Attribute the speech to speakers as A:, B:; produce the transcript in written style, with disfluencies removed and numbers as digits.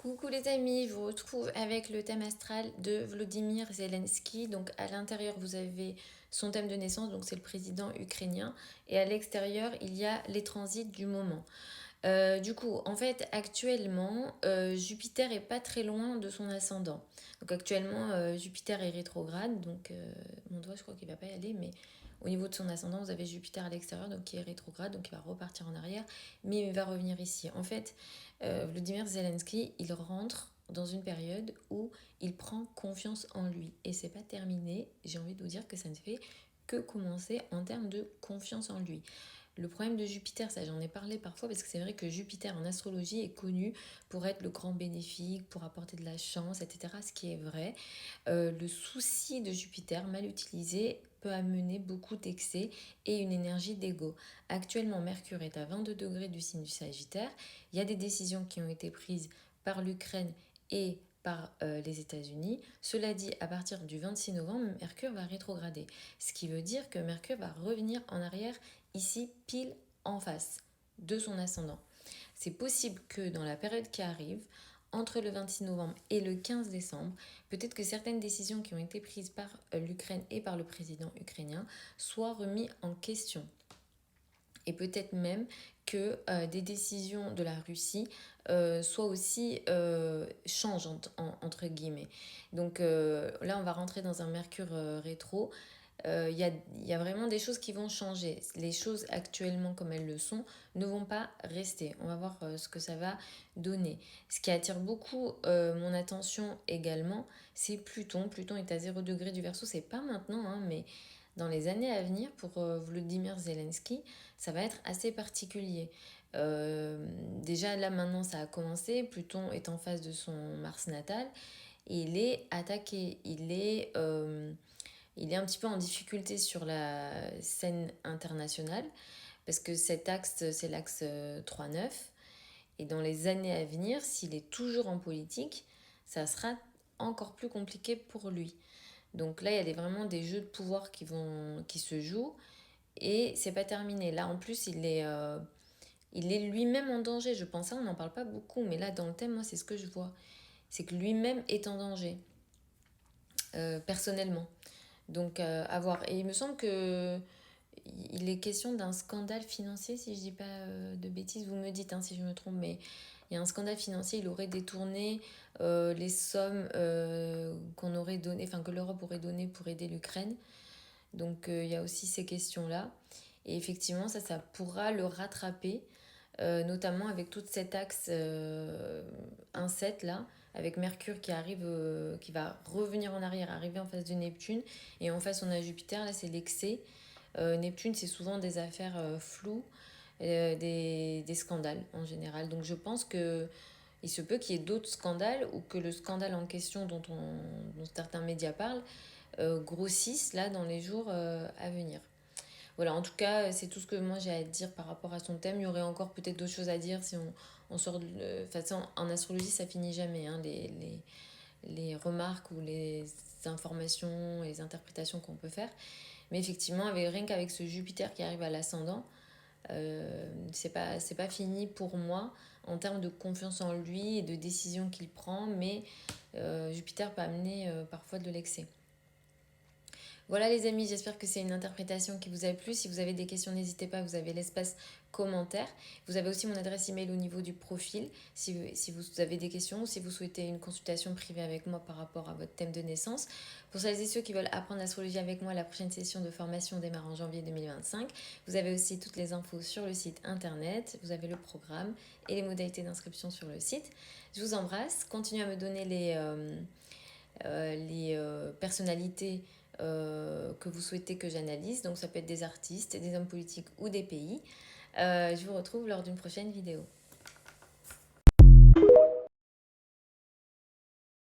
A: Coucou les amis, je vous retrouve avec le thème astral de Volodymyr Zelensky. Donc à l'intérieur vous avez son thème de naissance, donc c'est le président ukrainien, et à l'extérieur il y a les transits du moment. Du coup, en fait, actuellement, Jupiter est pas très loin de son ascendant. Donc actuellement, Jupiter est rétrograde, donc mon doigt, je crois qu'il va pas y aller, mais au niveau de son ascendant, vous avez Jupiter à l'extérieur, donc qui est rétrograde, donc il va repartir en arrière, mais il va revenir ici. En fait, Vladimir Zelensky, il rentre dans une période où il prend confiance en lui. Et c'est pas terminé, j'ai envie de vous dire que ça ne fait que commencer en termes de confiance en lui. Le problème de Jupiter, ça j'en ai parlé parfois parce que c'est vrai que Jupiter en astrologie est connu pour être le grand bénéfique, pour apporter de la chance, etc. Ce qui est vrai. Le souci de Jupiter mal utilisé peut amener beaucoup d'excès et une énergie d'ego. Actuellement, Mercure est à 22 degrés du signe du Sagittaire. Il y a des décisions qui ont été prises par l'Ukraine et par les États-Unis. Cela dit, à partir du 26 novembre, Mercure va rétrograder. Ce qui veut dire que Mercure va revenir en arrière ici, pile en face de son ascendant. C'est possible que dans la période qui arrive, entre le 26 novembre et le 15 décembre, peut-être que certaines décisions qui ont été prises par l'Ukraine et par le président ukrainien soient remises en question. Et peut-être même que des décisions de la Russie soient aussi changent entre guillemets. Donc là, on va rentrer dans un Mercure rétro. Y a vraiment des choses qui vont changer. Les choses actuellement comme elles le sont ne vont pas rester. On va voir ce que ça va donner. Ce qui attire beaucoup mon attention également, c'est Pluton. Pluton est à 0 degré du Verseau. C'est pas maintenant, hein, mais dans les années à venir, pour Volodymyr Zelensky, ça va être assez particulier. Déjà là maintenant ça a commencé, Pluton est en face de son Mars natal, et il est attaqué, il est un petit peu en difficulté sur la scène internationale, parce que cet axe, c'est l'axe 3-9, et dans les années à venir, s'il est toujours en politique, ça sera encore plus compliqué pour lui. Donc là, il y a vraiment des jeux de pouvoir qui se jouent, et c'est pas terminé. Là, en plus, il est lui-même en danger. Je pense ça, on n'en parle pas beaucoup, mais là, dans le thème, moi, c'est ce que je vois. C'est que lui-même est en danger, personnellement. Donc, à voir. Et il me semble que il est question d'un scandale financier, si je dis pas de bêtises, vous me dites hein, si je me trompe, mais il y a un scandale financier, il aurait détourné les sommes qu'on aurait données, enfin que l'Europe aurait données pour aider l'Ukraine. Donc il y a aussi ces questions-là. Et effectivement, ça pourra le rattraper, notamment avec tout cet axe 1-7 là, avec Mercure qui arrive, qui va revenir en arrière, arriver en face de Neptune. Et en face, on a Jupiter, là c'est l'excès. Neptune, c'est souvent des affaires floues, des scandales en général. Donc je pense que il se peut qu'il y ait d'autres scandales ou que le scandale en question dont certains médias parlent grossisse là dans les jours à venir. Voilà, en tout cas, c'est tout ce que moi j'ai à dire par rapport à son thème. Il y aurait encore peut-être d'autres choses à dire si on sort de... Enfin, en astrologie, ça finit jamais, hein, les remarques ou les informations et les interprétations qu'on peut faire. Mais effectivement, rien qu'avec ce Jupiter qui arrive à l'ascendant, c'est pas fini pour moi en termes de confiance en lui et de décisions qu'il prend, mais Jupiter peut amener parfois de l'excès. Voilà les amis, j'espère que c'est une interprétation qui vous a plu. Si vous avez des questions, n'hésitez pas, vous avez l'espace commentaire. Vous avez aussi mon adresse email au niveau du profil si vous avez des questions ou si vous souhaitez une consultation privée avec moi par rapport à votre thème de naissance. Pour celles et ceux qui veulent apprendre l'astrologie avec moi, la prochaine session de formation démarre en janvier 2025. Vous avez aussi toutes les infos sur le site internet, vous avez le programme et les modalités d'inscription sur le site. Je vous embrasse, continuez à me donner les personnalités que vous souhaitez que j'analyse. Donc ça peut être des artistes, des hommes politiques ou des pays. Je vous retrouve lors d'une prochaine vidéo.